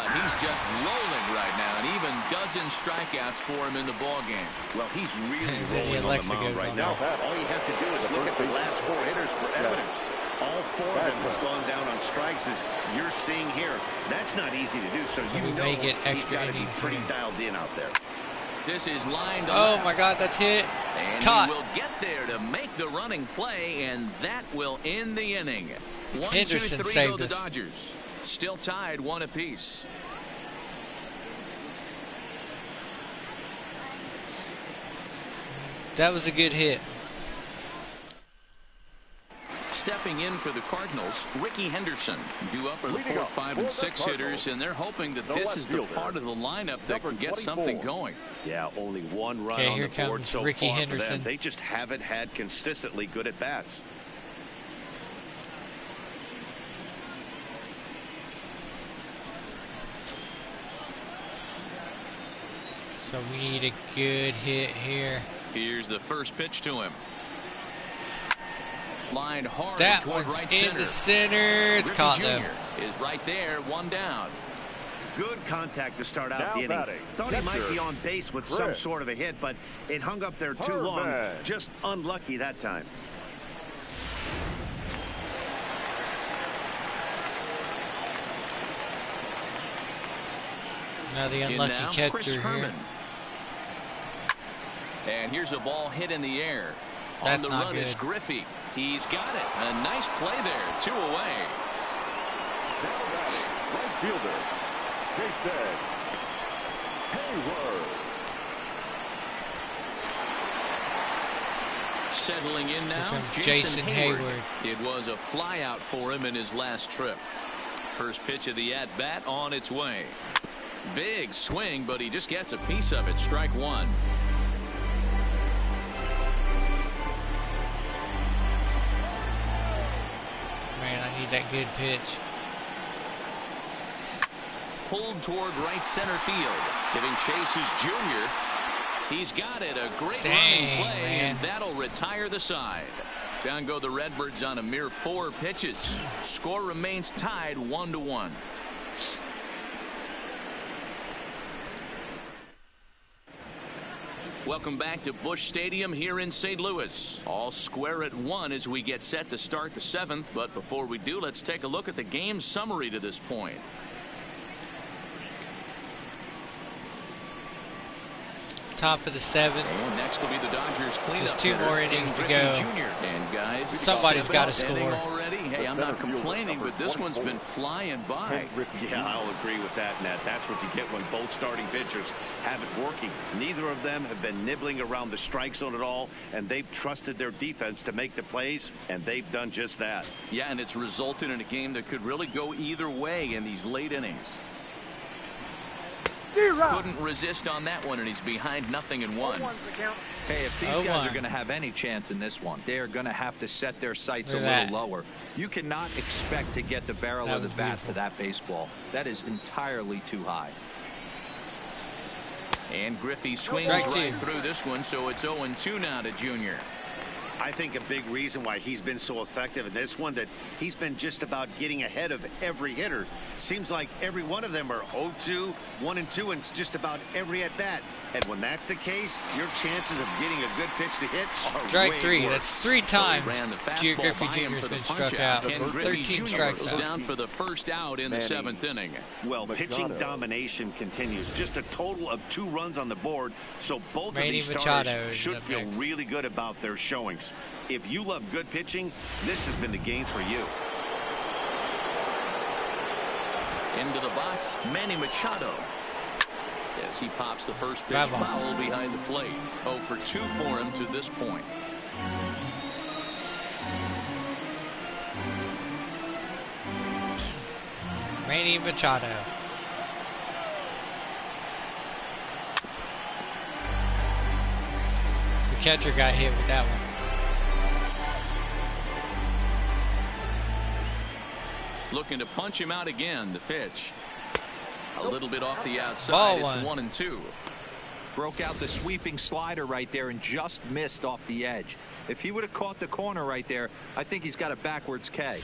S2: he's just rolling right now, and even dozen strikeouts for him in the ball game.
S3: Well, he's really rolling on the mound right now. All you have to do is look at the last 4 hitters for evidence. All 4 of them have gone down on strikes, as you're seeing here. That's not easy to do, so you know he's got to be pretty dialed in out there.
S2: This is lined to
S1: oh
S2: left.
S1: my God, that's hit.
S2: And
S1: Caught.
S2: he will get there to make the running play, and that will end the inning. 1,
S1: Henderson
S2: 2, 3
S1: saved
S2: go the
S1: us.
S2: Dodgers. Still tied 1 apiece.
S1: That was a good hit.
S2: Stepping in for the Cardinals, Ricky Henderson. Due up for the 4, 5, and 6 hitters, and they're hoping that this is the part of the lineup that can get something going.
S3: Yeah, only 1 run
S1: Okay,
S3: on
S1: here
S3: the board
S1: comes
S3: so
S1: Ricky
S3: far
S1: Henderson.
S3: for them. They just haven't had consistently good at bats.
S1: So we need a good hit here.
S2: Here's the first pitch to him. Lined hard
S1: That
S2: toward
S1: one's
S2: right
S1: in
S2: center.
S1: the center. It's
S2: Griffey
S1: caught
S2: Jr.
S1: though.
S2: is right there, 1 down.
S3: Good contact to start out
S4: Now
S3: the inning.
S4: batting,
S3: Thought he might
S4: center.
S3: be on base with some sort of a hit, but it hung up there too long.
S4: Herman.
S3: Just unlucky that time.
S1: Now the
S2: In
S1: unlucky
S2: now,
S1: catcher
S2: Chris
S1: here.
S2: Herman. And here's a ball hit in the air.
S1: That's
S2: on the
S1: not
S2: run
S1: good.
S2: is Griffey. He's got it. A nice play there. 2 away.
S4: Right fielder, Jason Hayward.
S2: Settling in now,
S1: Jason Hayward.
S2: It was a flyout for him in his last trip. First pitch of the at-bat on its way. Big swing, but he just gets a piece of it. Strike one.
S1: Man, I need that good pitch.
S2: Pulled toward right center field. Giving Chase's Jr. He's got it. A great running play,
S1: man.
S2: and that'll retire the side. Down go the Redbirds on a mere 4 pitches. Score remains tied 1-1. Welcome back to Busch Stadium here in St. Louis. All square at 1 as we get set to start the 7th. But before we do, let's take a look at the game summary to this point.
S1: Top of the 7th.
S2: And next will be the Dodgers cleanup.
S1: Just 2 more innings to
S2: Griffey
S1: go.
S2: Jr. And guys,
S1: Somebody's got to score
S2: already. Hey, I'm not complaining, but this one's been flying by.
S3: Yeah, I'll agree with that, Nat. That's what you get when both starting pitchers have it working. Neither of them have been nibbling around the strike zone at all, and they've trusted their defense to make the plays, and they've done just that.
S2: Yeah, and it's resulted in a game that could really go either way in these late innings. Couldn't resist on that one, and he's behind 0-1.
S5: Hey, if these guys are going to have any chance in this one, they are going to have to set their sights a little lower. You cannot expect to get the barrel of the bat to that baseball. That is entirely too high.
S2: And Griffey swings right through this one, so it's 0-2 now to Jr.
S3: I think a big reason why he's been so effective in this one, that he's been just about getting ahead of every hitter. Seems like every one of them are 0-2, 1-2, and it's just about every at bat. And when that's the case, your chances of getting a good pitch to hit are
S1: Strike
S3: way
S1: 3.
S3: worse.
S1: That's 3 times
S2: Griffey
S1: Jr. has been struck out. 13 strikes
S2: out. Down for the first out in the 7th inning.
S3: Well, pitching domination continues. Just a total of 2 runs on the board, so both of these starters should feel really good about their showings. If you love good pitching, this has been the game for you.
S2: Into the box, Manny Machado. As he pops the first pitch foul behind the plate. 0 for 2 for him to this point.
S1: Manny Machado. The catcher got hit with that one.
S2: Looking to punch him out again. The pitch. A little bit off the outside.
S1: Ball
S2: It's 1-2.
S5: Broke out the sweeping slider right there and just missed off the edge. If he would have caught the corner right there, I think he's got a backwards K.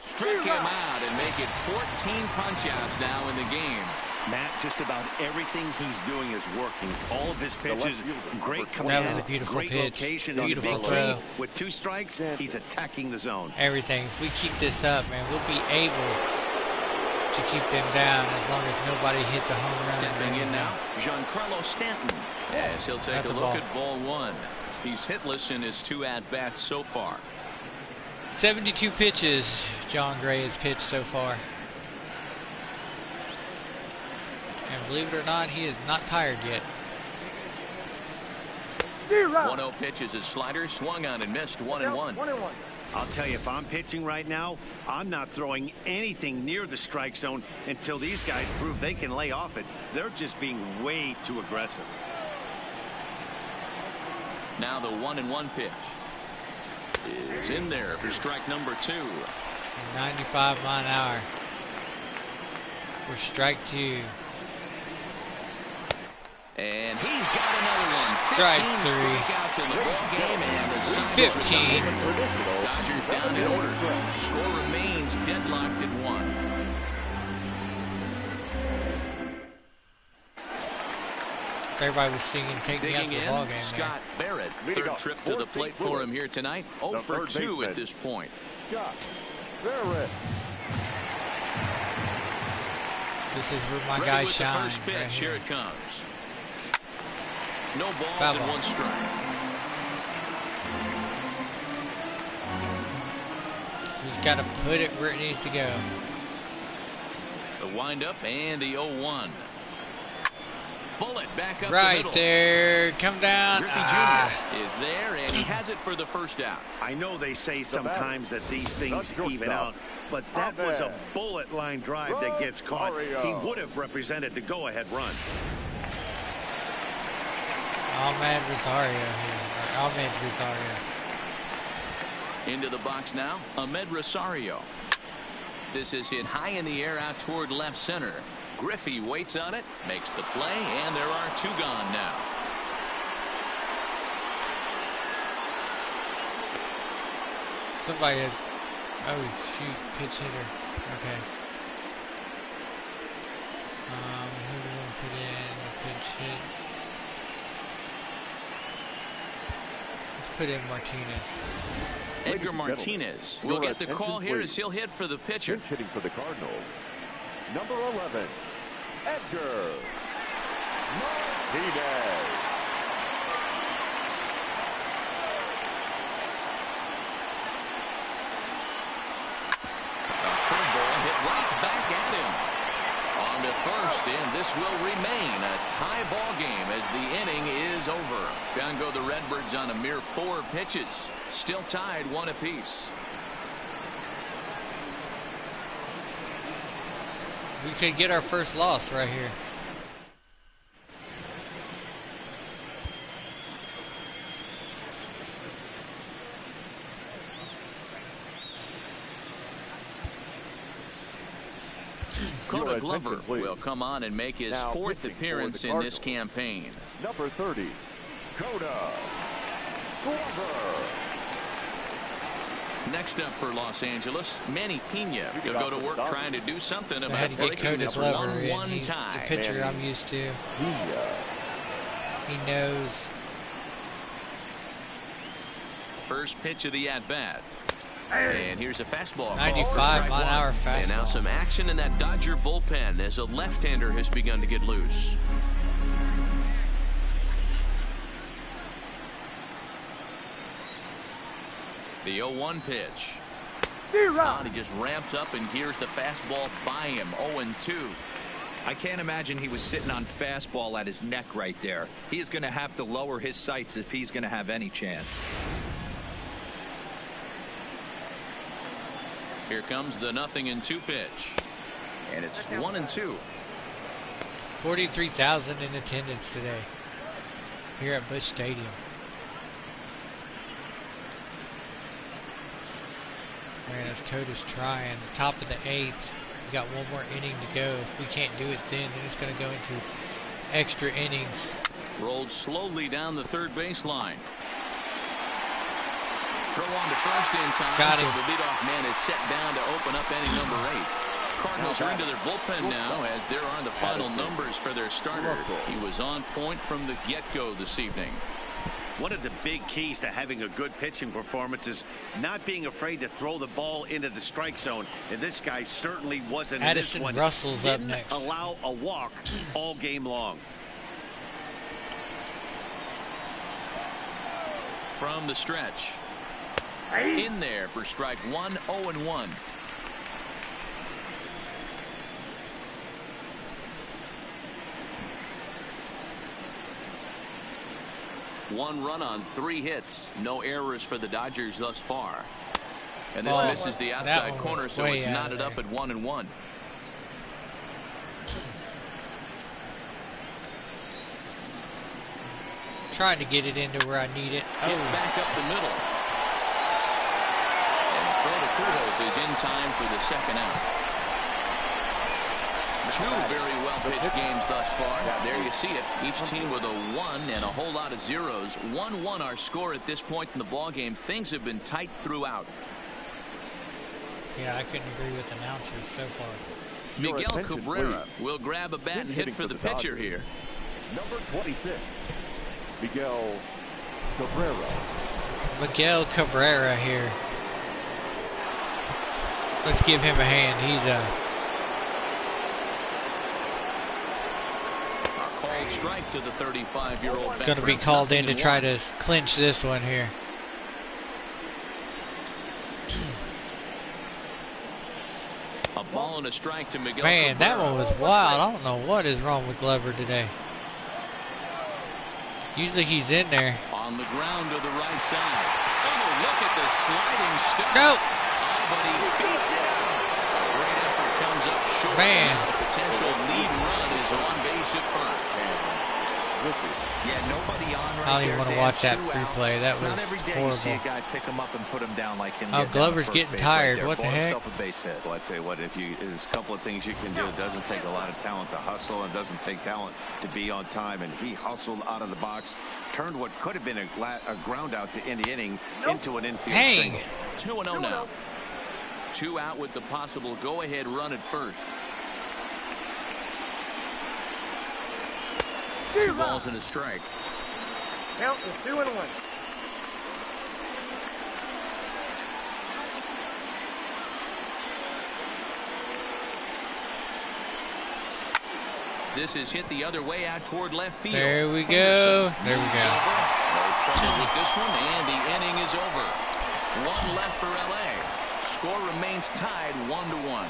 S2: Strike him out and make it 14 punch-outs now in the game.
S3: Matt, just about everything he's doing is working. All of his pitches, great command,
S1: that was a beautiful
S3: great
S1: pitch.
S3: location,
S1: Beautiful
S3: and
S1: throw.
S3: with 2 strikes, he's attacking the zone.
S1: Everything. If we keep this up, man, we'll be able to keep them down as long as nobody hits a home run.
S2: Stepping in now, Giancarlo Stanton. As he'll take a look at ball 1. He's hitless in his 2 at-bats so far.
S1: 72 pitches John Gray has pitched so far. And believe it or not, he is not tired yet.
S2: 1-0 pitch is his slider, swung on and missed. 1-1.
S3: I'll tell you, if I'm pitching right now, I'm not throwing anything near the strike zone until these guys prove they can lay off it. They're just being way too aggressive.
S2: Now the 1-1 pitch is in there for strike number 2.
S1: 95 mile an hour for strike 2.
S2: And he's got another one.
S1: Strike 3.
S2: Strikeouts in the ball game, and the sign
S1: 15.
S2: Dodgers down in order. Score remains deadlocked at 1.
S1: Everybody was singing "Take Me Out to
S2: Digging
S1: the
S2: in,
S1: Ball Game."
S2: Scott Barrett. Third trip to the plate for him here tonight. 0 for 2 at this point.
S4: Scott Barrett.
S1: This is where my
S2: Ready
S1: guy
S2: with
S1: shines.
S2: the first pitch.
S1: Right
S2: Here it comes. No balls
S1: Foul
S2: and
S1: ball.
S2: 1 strike.
S1: Just got to put it where it needs to go.
S2: The windup and the 0-1. Bullet back up the
S1: Right
S2: middle.
S1: there. Come down.
S2: Griffey Jr. is there, and he has it for the first out.
S3: I know they say sometimes that these things even out, but that was a bullet line drive that gets caught. He would have represented the go-ahead run.
S1: Ahmed Rosario here. Or Ahmed Rosario.
S2: Into the box now, Ahmed Rosario. This is hit high in the air out toward left center. Griffey waits on it, makes the play, and there are two gone now.
S1: Somebody has. Oh shoot! Pitch hitter. Okay. Who do we want to put in? Pitch hit. Let's put in Martinez.
S2: Edgar Martinez will get the call here as he'll hit for the pitcher.
S4: Pinch hitting for the Cardinals, number 11, Edgar Martinez.
S2: A curveball hit right back at him. On to first, and this will remain a tie ball game as the inning is over. Down go the Redbirds on a mere 4 pitches. Still tied 1 apiece.
S1: We could get our first loss right here.
S2: Coda Glover will come on and make his 4th appearance in this campaign.
S4: Number 30, Coda Glover.
S2: Next up for Los Angeles, Manny Pena will go to work trying to do something
S1: I had
S2: about
S1: to get
S2: breaking
S1: Coda
S2: this
S1: Glover
S2: 1-1
S1: in. He's
S2: tie.
S1: the pitcher I'm used to. He knows.
S2: First pitch of the at-bat. And here's a fastball.
S1: 95 mile-an-hour fastball.
S2: And now some action in that Dodger bullpen as a left-hander has begun to get loose. The 0-1 pitch. And he just ramps up and hears the fastball by him. 0-2.
S5: I can't imagine he was sitting on fastball at his neck right there. He is going to have to lower his sights if he's going to have any chance.
S2: Here comes the 0-2 pitch. And it's 1-2.
S1: 43,000 in attendance today here at Busch Stadium. Man, as Coda's trying. The top of the 8th. We got 1 more inning to go. If we can't do it then it's going to go into extra innings.
S2: Rolled slowly down the third baseline. Throw on to first in time.
S1: Got him.
S2: So the leadoff man is set down to open up inning number 8. Cardinals are into their bullpen now as there are the final numbers for their starter. He was on point from the get-go this evening.
S3: One of the big keys to having a good pitching performance is not being afraid to throw the ball into the strike zone. And this guy certainly wasn't.
S1: Addison
S3: in this one.
S1: Russell's up
S3: Didn't
S1: next.
S3: allow a walk all game long.
S2: From the stretch. In there for strike 1, 0-1. One run on 3 hits. No errors for the Dodgers thus far. And this misses the outside corner, so it's knotted up at 1-1.
S1: Trying to get it into where I need it.
S2: Hit back up the middle. And Fred Cruz is in time for the second out. 2 very well-pitched games thus far. There you see it. Each team with a 1 and a whole lot of zeros. 1-1 our score at this point in the ball game. Things have been tight throughout.
S1: Yeah, I couldn't agree with announcers so far.
S2: Miguel Cabrera will grab a bat and hit for the pitcher here.
S4: Number 26, Miguel Cabrera.
S1: Miguel Cabrera here. Let's give him a hand. He's
S2: Called strike to the 35-year-old
S1: going to be called in to try to clinch this one here.
S2: A ball and a strike to Miguel
S1: Man,
S2: Cabrera.
S1: that one was wild. I don't know what is wrong with Glover today. Usually he's in there.
S2: On the ground to the right side. Oh, look at the sliding step.
S1: No.
S2: Oh, but he beats it out. A great effort comes up short.
S1: Man.
S2: A potential lead run is on base at first.
S5: Yeah, nobody on right
S1: I don't even
S5: there,
S1: want to
S5: Dan.
S1: watch that
S5: 2
S1: replay.
S5: outs.
S1: That
S5: It's
S1: was
S5: not every day
S1: horrible.
S5: you see a guy pick him up and put him down like him.
S1: Oh,
S5: get down
S1: Glover's
S5: to first
S1: getting
S5: base
S1: tired.
S5: Right there.
S1: What the
S5: Bought
S1: heck?
S5: himself a base hit.
S3: Well, I'd say what, there's a couple of things you can do. It doesn't take a lot of talent to hustle, and doesn't take talent to be on time. And he hustled out of the box, turned what could have been a ground out to end the inning into an infield
S1: Dang.
S3: single.
S2: 2-0 now. 2 out with the possible go-ahead run at first. 2 balls and a strike.
S7: Count is 2-1.
S2: This is hit the other way out toward left field.
S1: There we go. There we go.
S2: No trouble with this one, and the inning is over. 1 left for LA. Score remains tied 1-1.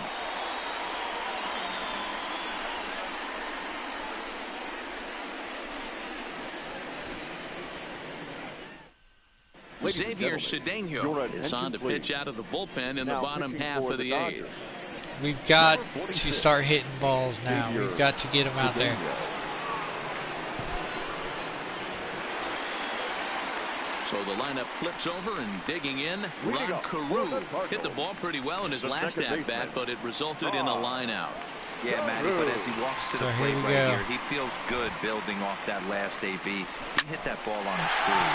S2: Xavier Cedeno is on to pitch out of the bullpen in the bottom half of the 8th.
S1: We've got to start hitting balls now. We've got to get them out there.
S2: So the lineup flips over and digging in. Ron Carew hit the ball pretty well in his last at-bat, but it resulted in a line out.
S5: Yeah, Matty, but as he walks to the
S1: So
S5: plate
S1: here we
S5: right
S1: go.
S5: here, he feels good building off that last AB. He hit that ball on the screws.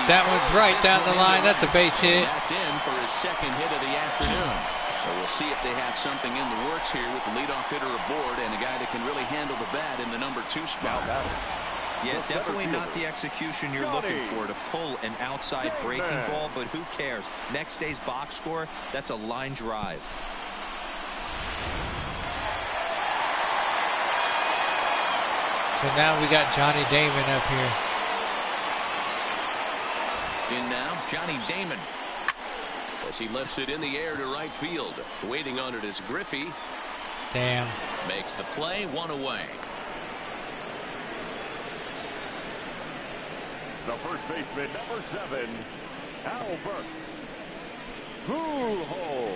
S1: That one's right down the line. That's a base hit.
S2: That's in for his second hit of the afternoon. So we'll see if they have something in the works here with the leadoff hitter aboard and a guy that can really handle the bat in the number 2 spot.
S5: Yeah, definitely not the execution you're looking for to pull an outside breaking ball, but who cares? Next day's box score, that's a line drive.
S1: So now we got Johnny Damon up here.
S2: In now, Johnny Damon. As he lifts it in the air to right field. Waiting on it is Griffey.
S1: Damn.
S2: Makes the play, 1 away.
S4: The first baseman, number 7, Albert Pujols.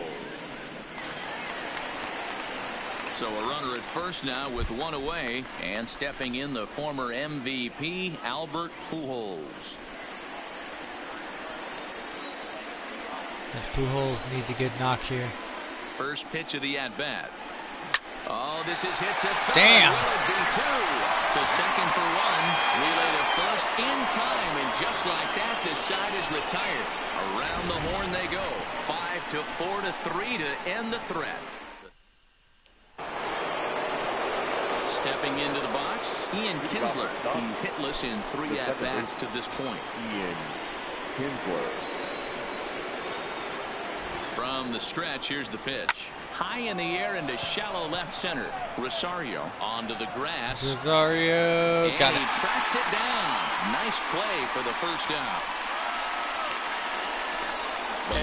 S2: So a runner at first now with 1 away, and stepping in the former MVP Albert Pujols.
S1: This Pujols needs a good knock here.
S2: First pitch of the at-bat. Oh, this is hit to third.
S1: Damn.
S2: Will it be 2? To second for 1. Relay to first in time, and just like that, this side is retired. Around the horn they go. 5-4 to 3 to end the threat. Stepping into the box, Ian Kinsler. He's hitless in 3 at-bats to this point.
S4: Ian Kinsler.
S2: From the stretch, here's the pitch. High in the air into shallow left center. Rosario onto the grass.
S1: Rosario
S2: And
S1: got
S2: he
S1: it.
S2: tracks it down. Nice play for the first out.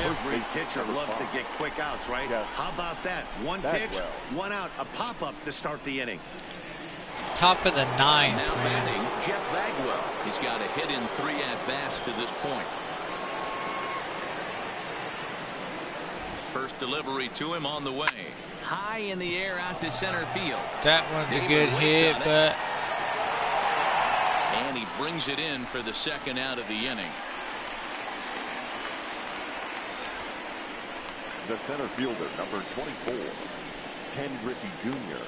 S3: Every pitcher loves to get quick outs, right? How about that? One pitch, 1 out, a pop-up to start the inning.
S1: Top of the 9th,
S2: Now
S1: man.
S2: batting, Jeff Bagwell. He's got a hit in 3 at-bats to this point. First delivery to him on the way. High in the air out to center field.
S1: That one's a
S2: David
S1: good
S2: waits
S1: hit,
S2: on it.
S1: but
S2: And he brings it in for the second out of the inning.
S4: The center fielder, number 24, Ken Griffey Jr.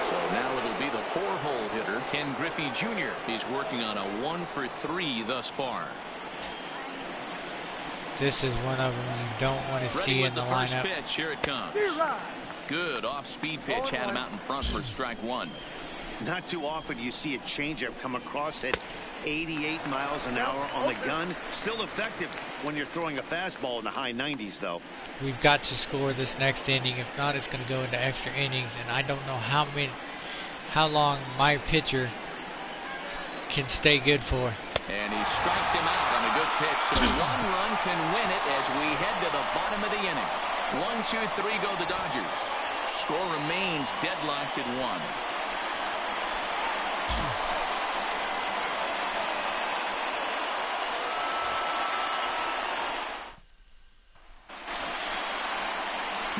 S2: So now it'll be the 4-hole hitter, Ken Griffey Jr. He's working on a 1 for 3 thus far.
S1: this is one of them you don't want to see
S2: Ready
S1: in
S2: with
S1: the
S2: the first
S1: lineup.
S2: pitch. Here it comes. Good off-speed pitch. Had him out in front for strike 1.
S3: Not too often you see a changeup come across at 88 miles an hour on the gun. Still effective when you're throwing a fastball in the high 90s, though.
S1: We've got to score this next inning. If not, it's going to go into extra innings, and I don't know how long my pitcher can stay good for.
S2: And he strikes him out on a good pitch. So one run can win it as we head to the bottom of the inning. 1, 2, 3 go the Dodgers. Score remains deadlocked at 1.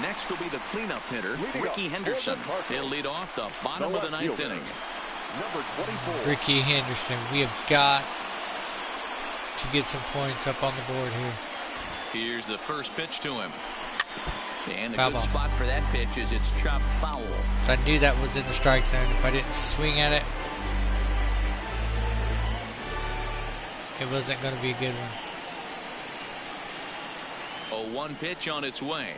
S2: Next will be the cleanup hitter, Ricky Henderson. He'll lead off the bottom of the 9th inning.
S4: Number 24.
S1: Ricky Henderson. We have got to get some points up on the board here.
S2: Here's the first pitch to him. And the
S1: Foul
S2: good
S1: ball.
S2: spot for that pitch is it's chopped foul.
S1: So I knew that was in the strike zone. If I didn't swing at it, it wasn't going to be a good one.
S2: A 1 pitch on its way.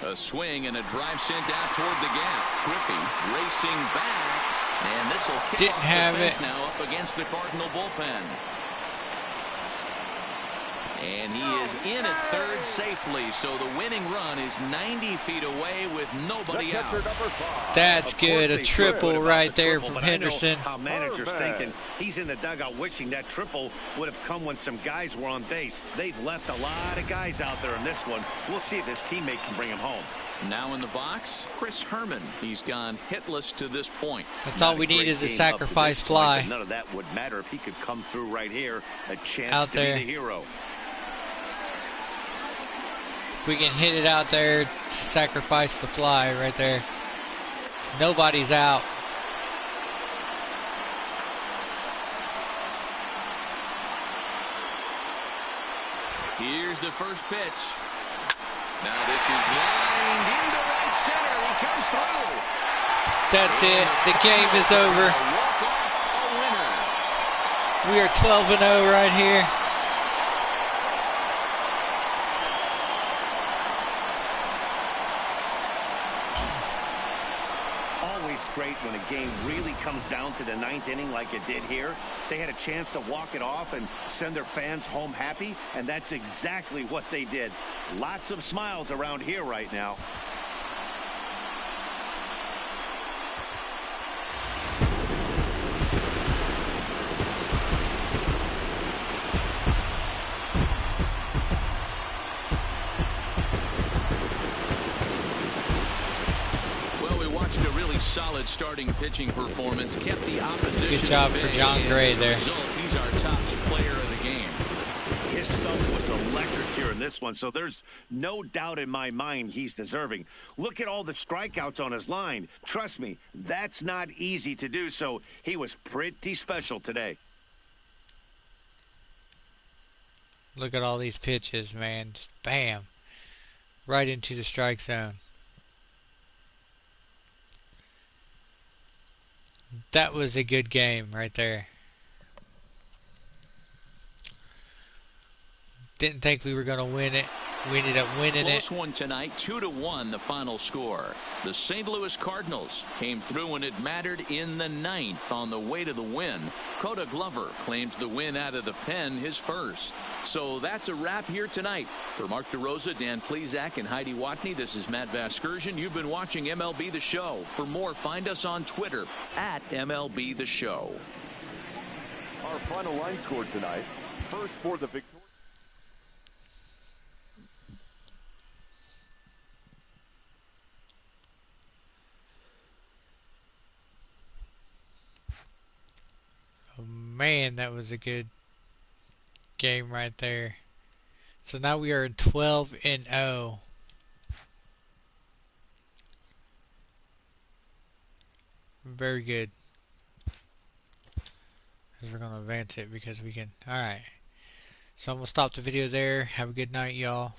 S2: A swing and a drive sent out toward the gap. Griffey racing back. And this will kick
S1: Didn't
S2: off
S1: have
S2: the fence
S1: it.
S2: now up against the Cardinal bullpen. And he is in at third safely, so the winning run is 90 feet away with nobody out.
S1: That's good. A
S3: They
S1: triple
S3: should
S1: right
S3: about the
S1: there
S3: triple,
S1: from
S3: but I know
S1: Henderson.
S3: how managers
S4: Perfect.
S3: thinking he's in the dugout wishing that triple would have come when some guys were on base. They've left a lot of guys out there in this one. We'll see if his teammate can bring him home.
S2: Now in the box, Chris Herman. He's gone hitless to this point.
S1: That's
S3: Not
S1: all we
S3: great
S1: need is a
S3: game up to
S1: sacrifice
S3: this point,
S1: fly
S3: but none of that would matter if he could come through right here. A chance
S1: out
S3: to
S1: there.
S3: be the hero.
S1: We can hit it out there to sacrifice the fly right there. Nobody's out.
S2: Here's the first pitch. Now this is lined into right center. He comes through.
S1: That's it. The game is over.
S2: A walk-off, a winner.
S1: We are 12-0 right here.
S3: Always great when a game really comes down to the 9th inning like it did here. They had a chance to walk it off and send their fans home happy, and that's exactly what they did. Lots of smiles around here right now.
S2: Solid starting pitching performance, kept the opposition.
S1: Good job
S2: at
S1: for
S2: bay,
S1: John
S2: and
S1: Gray
S2: as a
S1: there.
S2: result, he's our top player of the game.
S3: His stuff was electric here in this one, so there's no doubt in my mind he's deserving. Look at all the strikeouts on his line. Trust me, that's not easy to do, so he was pretty special today.
S1: Look at all these pitches, man. Just bam. Right into the strike zone. That was a good game right there. Didn't think we were going to win it. We ended up winning it.
S2: Close one tonight, 2-1 the final score. The St. Louis Cardinals came through when it mattered in the 9th on the way to the win. Coda Glover claims the win out of the pen, his first. So that's a wrap here tonight. For Mark DeRosa, Dan Plezak, and Heidi Watney, this is Matt Vasgersian. You've been watching MLB The Show. For more, find us on Twitter at MLB The Show.
S4: Our final line score tonight. First for the victory.
S1: Oh, man, that was a good game right there. So now we are 12-0. Very good. We're going to advance it because we can. Alright. So I'm going to stop the video there. Have a good night, y'all.